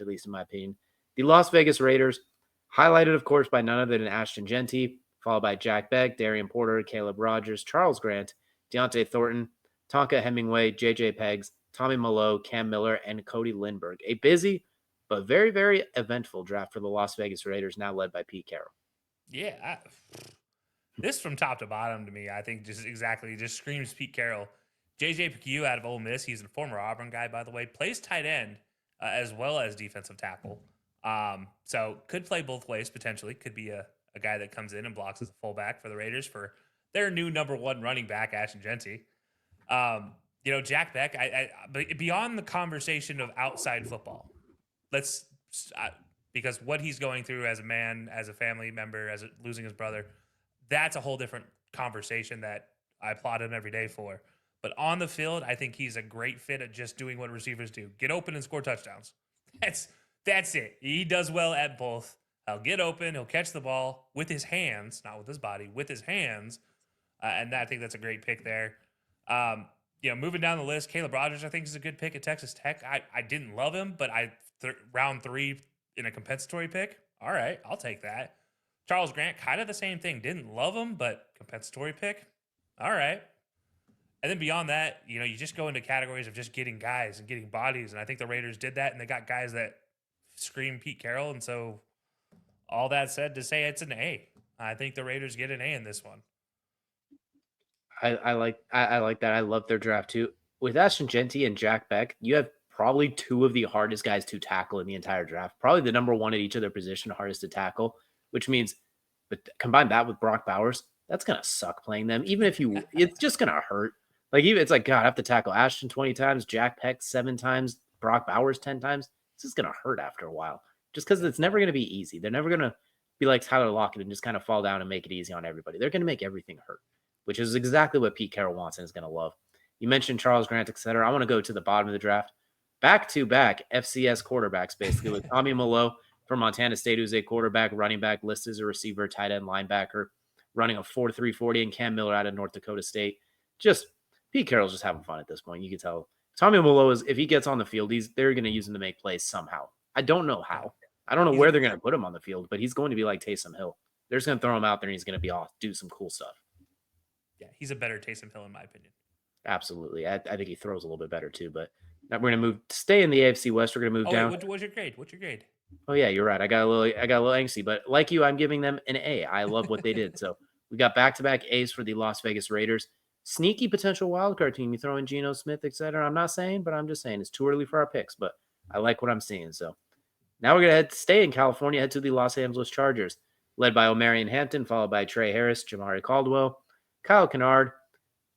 at least in my opinion. The Las Vegas Raiders, highlighted, of course, by none other than Ashton Genty, followed by Jack Beck, Darian Porter, Caleb Rogers, Charles Grant, Deontay Thornton, Tonka Hemingway, J.J. Peggs, Tommy Malo, Cam Miller, and Cody Lindbergh. A busy but very, very eventful draft for the Las Vegas Raiders, now led by Pete Carroll. Yeah, this from top to bottom to me, I think just screams Pete Carroll. JJ Peku out of Ole Miss, he's a former Auburn guy, by the way, plays tight end as well as defensive tackle. So could play both ways potentially. Could be a guy that comes in and blocks as a fullback for the Raiders for their new number one running back, Ashton Genty. Jack Beck, but beyond the conversation of outside football, let's because what he's going through as a man, as a family member, losing his brother, that's a whole different conversation that I applaud him every day for. But on the field, I think he's a great fit at just doing what receivers do: get open and score touchdowns. That's it. He does well at both. He'll get open, he'll catch the ball with his hands, not with his body, with his hands, and I think that's a great pick there. Moving down the list, Caleb Rogers, I think, is a good pick at Texas Tech. I didn't love him, but round 3 in a compensatory pick. All right, I'll take that. Charles Grant, kind of the same thing. Didn't love him, but compensatory pick. All right. And then beyond that, you just go into categories of just getting guys and getting bodies. And I think the Raiders did that, and they got guys that scream Pete Carroll. And so all that said, to say it's an A. I think the Raiders get an A in this one. I like that. I love their draft too. With Ashton Genty and Jack Beck, you have probably 2 of the hardest guys to tackle in the entire draft. Probably the number 1 at each of their position, hardest to tackle, which means, but combine that with Brock Bowers, that's going to suck playing them. Even if it's just going to hurt. It's like, God, I have to tackle Ashton 20 times, Jack Beck 7 times, Brock Bowers 10 times. It's just going to hurt after a while, just because it's never going to be easy. They're never going to be like Tyler Lockett and just kind of fall down and make it easy on everybody. They're going to make everything hurt, which is exactly what Pete Carroll wants and is going to love. You mentioned Charles Grant, etc. I want to go to the bottom of the draft. Back-to-back FCS quarterbacks, basically, with Tommy Malo from Montana State, who's a quarterback, running back, listed as a receiver, tight end, linebacker, running a 4.3 40, and Cam Miller out of North Dakota State. Just Pete Carroll's just having fun at this point. You can tell. Tommy Malo is, if he gets on the field, they're going to use him to make plays somehow. I don't know how. I don't know where they're going to put him on the field, but he's going to be like Taysom Hill. They're just going to throw him out there, and he's going to be off, do some cool stuff. Yeah, he's a better Taysom Hill in my opinion. Absolutely. I think he throws a little bit better too, but we're going to stay in the AFC West. We're going to move down. What's your grade? Oh yeah, you're right. I got a little angsty, but like you, I'm giving them an A. I love what they did. So we got back-to-back A's for the Las Vegas Raiders. Sneaky potential wildcard team. You throw in Geno Smith, etc. I'm not saying, but I'm just saying it's too early for our picks, but I like what I'm seeing. So now we're going to stay in California, head to the Los Angeles Chargers, led by Omarion Hampton, followed by Trey Harris, Jamari Caldwell, Kyle Kennard,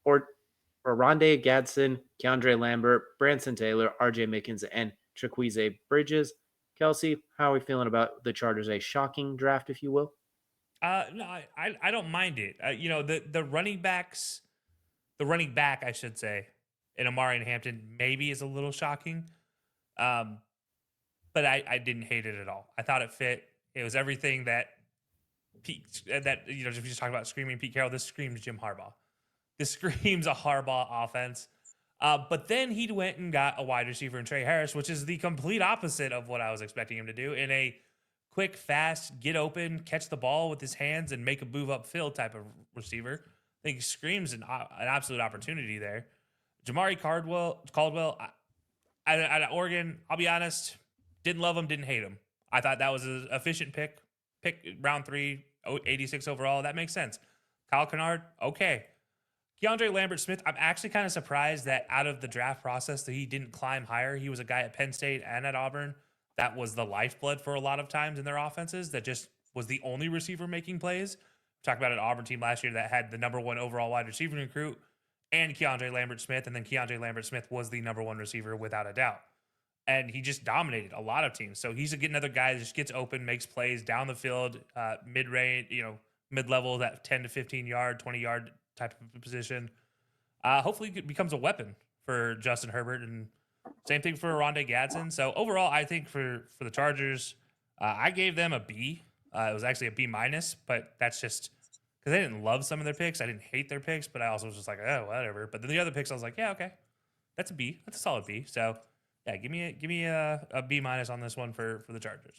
or Rondé Gadsden, Keandre Lambert, Branson Taylor, RJ Mickens, and Traquise Bridges. Kelcey, how are we feeling about the Chargers? A shocking draft, if you will? No, I don't mind it. The running backs, the running back, I should say, in Omarion Hampton maybe is a little shocking. But I didn't hate it at all. I thought it fit. It was everything that if you just talk about screaming Pete Carroll, this screams Jim Harbaugh. This screams a Harbaugh offense. But then he went and got a wide receiver in Trey Harris, which is the complete opposite of what I was expecting him to do, in a quick, fast, get open, catch the ball with his hands, and make a move upfield type of receiver. I think he screams an absolute opportunity there. Jamari Caldwell, at Oregon, I'll be honest, didn't love him, didn't hate him. I thought that was an efficient pick round 3, 86 overall. That makes sense. Kyle Kennard, okay. Keandre Lambert-Smith, I'm actually kind of surprised that out of the draft process that he didn't climb higher. He was a guy at Penn State and at Auburn that was the lifeblood for a lot of times in their offenses, that just was the only receiver making plays. We talked about an Auburn team last year that had the number 1 overall wide receiver recruit and Keandre Lambert-Smith, and then Keandre Lambert-Smith was the number 1 receiver without a doubt. And he just dominated a lot of teams. So he's another guy that just gets open, makes plays down the field, mid-range, mid-level, that 10 to 15 yard, 20-yard type of position. Hopefully it becomes a weapon for Justin Herbert, and same thing for Rondé Gadsden. So overall, I think for the Chargers, I gave them a B. It was actually a B-, but that's just because I didn't love some of their picks. I didn't hate their picks, but I also was just like, oh, whatever. But then the other picks, I was like, yeah, okay. That's a B. That's a solid B. So Yeah, give me a B minus on this one for the Chargers.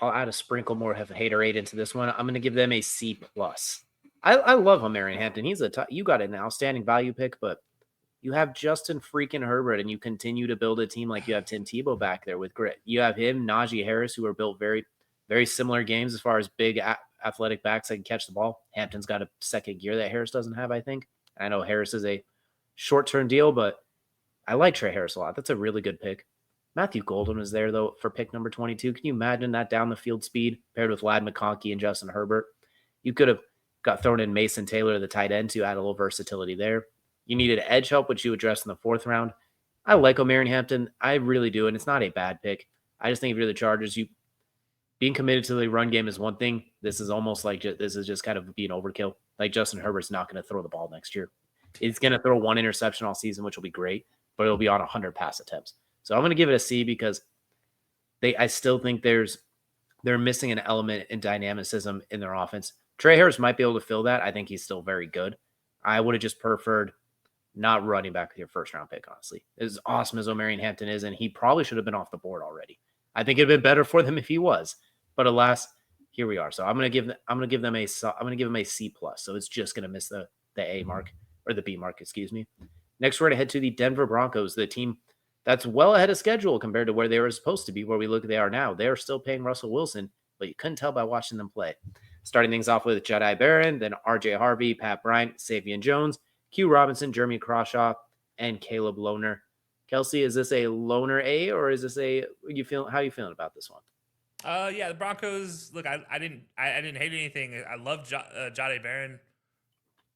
I'll add a sprinkle more of haterade into this one. I'm going to give them a C plus. I love Omarion Hampton. He's you got an outstanding value pick, but you have Justin freaking Herbert, and you continue to build a team like you have Tim Tebow back there with grit. You have him, Najee Harris, who are built very, very similar games as far as big athletic backs that can catch the ball. Hampton's got a second gear that Harris doesn't have, I think. I know Harris is a short-term deal, but I like Trey Harris a lot. That's a really good pick. Matthew Golden is there, though, for pick number 22. Can you imagine that down the field speed paired with Lad McConkey and Justin Herbert? You could have got thrown in Mason Taylor, the tight end, to add a little versatility there. You needed edge help, which you addressed in the fourth round. I like Omarion Hampton. I really do, and it's not a bad pick. I just think if you're the Chargers, you being committed to the run game is one thing. This is almost like this is just kind of being overkill. Like Justin Herbert's not going to throw the ball next year. He's going to throw one interception all season, which will be great, but it'll be on 100 pass attempts. So I'm going to give it a C because I still think they're missing an element in dynamicism in their offense. Trey Harris might be able to fill that. I think he's still very good. I would have just preferred not running back with your first round pick, honestly. As awesome as Omarion Hampton is, and he probably should have been off the board already. I think it'd been better for them if he was. But alas, here we are. So I'm gonna give them a C plus. So it's just gonna miss the A mark or the B mark, excuse me. Next, we're gonna head to the Denver Broncos, the team that's well ahead of schedule compared to where they were supposed to be. Where we look, they are now. They are still paying Russell Wilson, but you couldn't tell by watching them play. Starting things off with Jedi Barron, then R.J. Harvey, Pat Bryant, Savion Jones, Q Robinson, Jeremy Crawshaw, and Caleb Lohner. Kelcey, is this a loner A or is this a how are you feeling about this one? Yeah, the Broncos. Look, I didn't hate anything. I loved Jade Barron,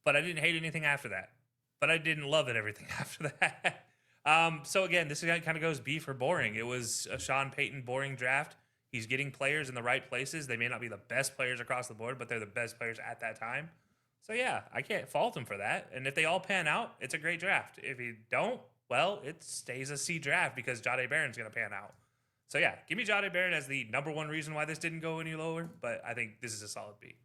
but I didn't hate anything after that. But I didn't love it everything after that. So again, this kind of goes B for boring. It was a Sean Payton boring draft. He's getting players in the right places. They may not be the best players across the board, but they're the best players at that time. So yeah, I can't fault him for that. And if they all pan out, it's a great draft. If you don't, well, it stays a C draft because Jade Barron's going to pan out. So yeah, give me Jade Barron as the number one reason why this didn't go any lower, but I think this is a solid B.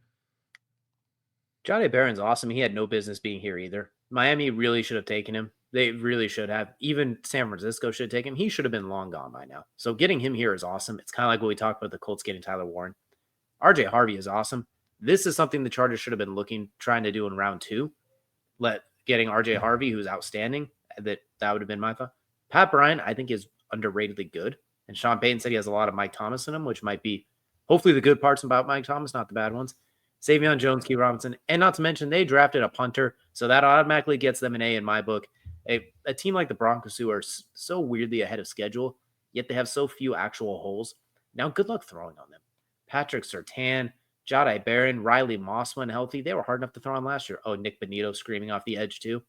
Jade Barron's awesome. He had no business being here either. Miami really should have taken him. They really should have. Even San Francisco should have taken him. He should have been long gone by now. So getting him here is awesome. It's kind of like what we talked about the Colts getting Tyler Warren. RJ Harvey is awesome. This is something the Chargers should have been trying to do in round 2. Getting RJ Harvey, who's outstanding. That would have been my thought. Pat Bryant, I think, is underratedly good. And Sean Payton said he has a lot of Mike Thomas in him, which might be hopefully the good parts about Mike Thomas, not the bad ones. Savion Jones, Q Robinson, and not to mention they drafted a punter, so that automatically gets them an A in my book. A team like the Broncos, who are so weirdly ahead of schedule, yet they have so few actual holes. Now, good luck throwing on them. Patrick Surtain, Jedi Barron, Riley Moss when healthy. They were hard enough to throw on last year. Oh, Nick Bonito screaming off the edge too.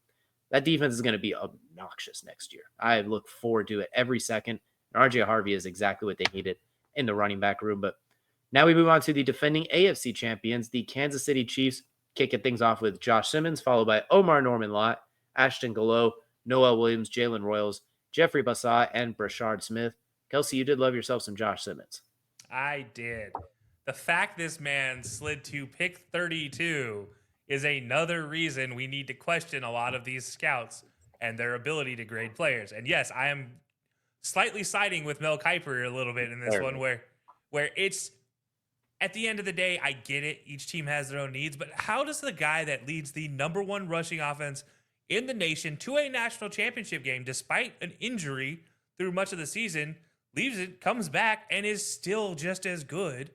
That defense is going to be obnoxious next year. I look forward to it every second. And RJ Harvey is exactly what they needed in the running back room. But now we move on to the defending AFC champions, the Kansas City Chiefs, kicking things off with Josh Simmons, followed by Omar Norman-Lott, Ashton Gallo, Noel Williams, Jalen Royals, Jeffrey Bassett, and Brashard Smith. Kelcey, you did love yourself some Josh Simmons. I did. The fact this man slid to pick 32 is another reason we need to question a lot of these scouts and their ability to grade players. And yes, I am slightly siding with Mel Kiper a little bit in this one where it's at the end of the day, I get it. Each team has their own needs, but how does the guy that leads the number one rushing offense in the nation to a national championship game, despite an injury through much of the season, leaves it, comes back, and is still just as good?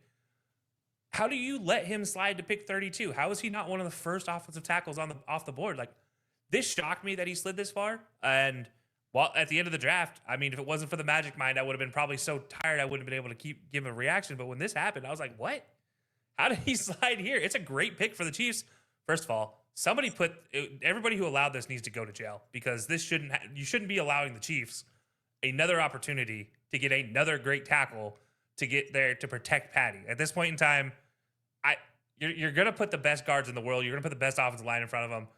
How do you let him slide to pick 32? How is he not one of the first offensive tackles off the board? Like, this shocked me that he slid this far. And well, at the end of the draft, I mean, if it wasn't for the Magic Mind, I would have been probably so tired I wouldn't have been able to give a reaction. But when this happened, I was like, what? How did he slide here? It's a great pick for the Chiefs. First of all, everybody who allowed this needs to go to jail, because you shouldn't be allowing the Chiefs another opportunity to get another great tackle to get there to protect Patty. At this point in time, you're going to put the best guards in the world. You're going to put the best offensive line in front of him,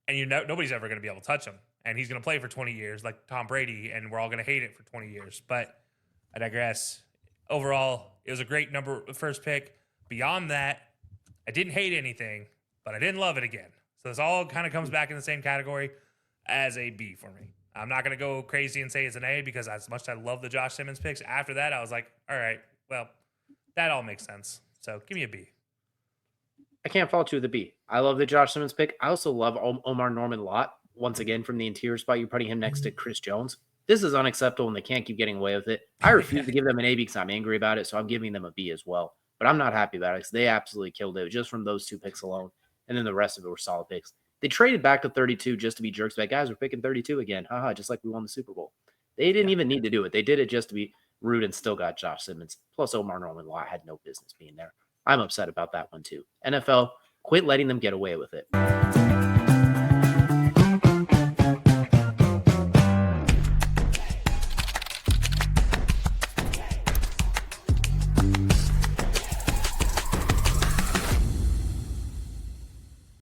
and nobody's ever going to be able to touch him. And he's going to play for 20 years like Tom Brady, and we're all going to hate it for 20 years. But I digress. Overall, it was a great first pick. Beyond that, I didn't hate anything, but I didn't love it again. So this all kind of comes back in the same category as a B for me. I'm not going to go crazy and say it's an A because as much as I love the Josh Simmons picks, after that, I was like, all right, well, that all makes sense. So give me a B. I can't fault you with a B. I love the Josh Simmons pick. I also love Omar Norman a lot. Once again, from the interior spot, you're putting him next to Chris Jones. This is unacceptable, and they can't keep getting away with it. I refuse to give them an A because I'm angry about it, so I'm giving them a B as well. But I'm not happy about it because they absolutely killed it just from those two picks alone, and then the rest of it were solid picks. They traded back to 32 just to be jerks. But guys, we're picking 32 again. Haha, just like we won the Super Bowl. They didn't even need to do it. They did it just to be rude and still got Josh Simmons. Plus, Omar Norman had no business being there. I'm upset about that one too. NFL, quit letting them get away with it.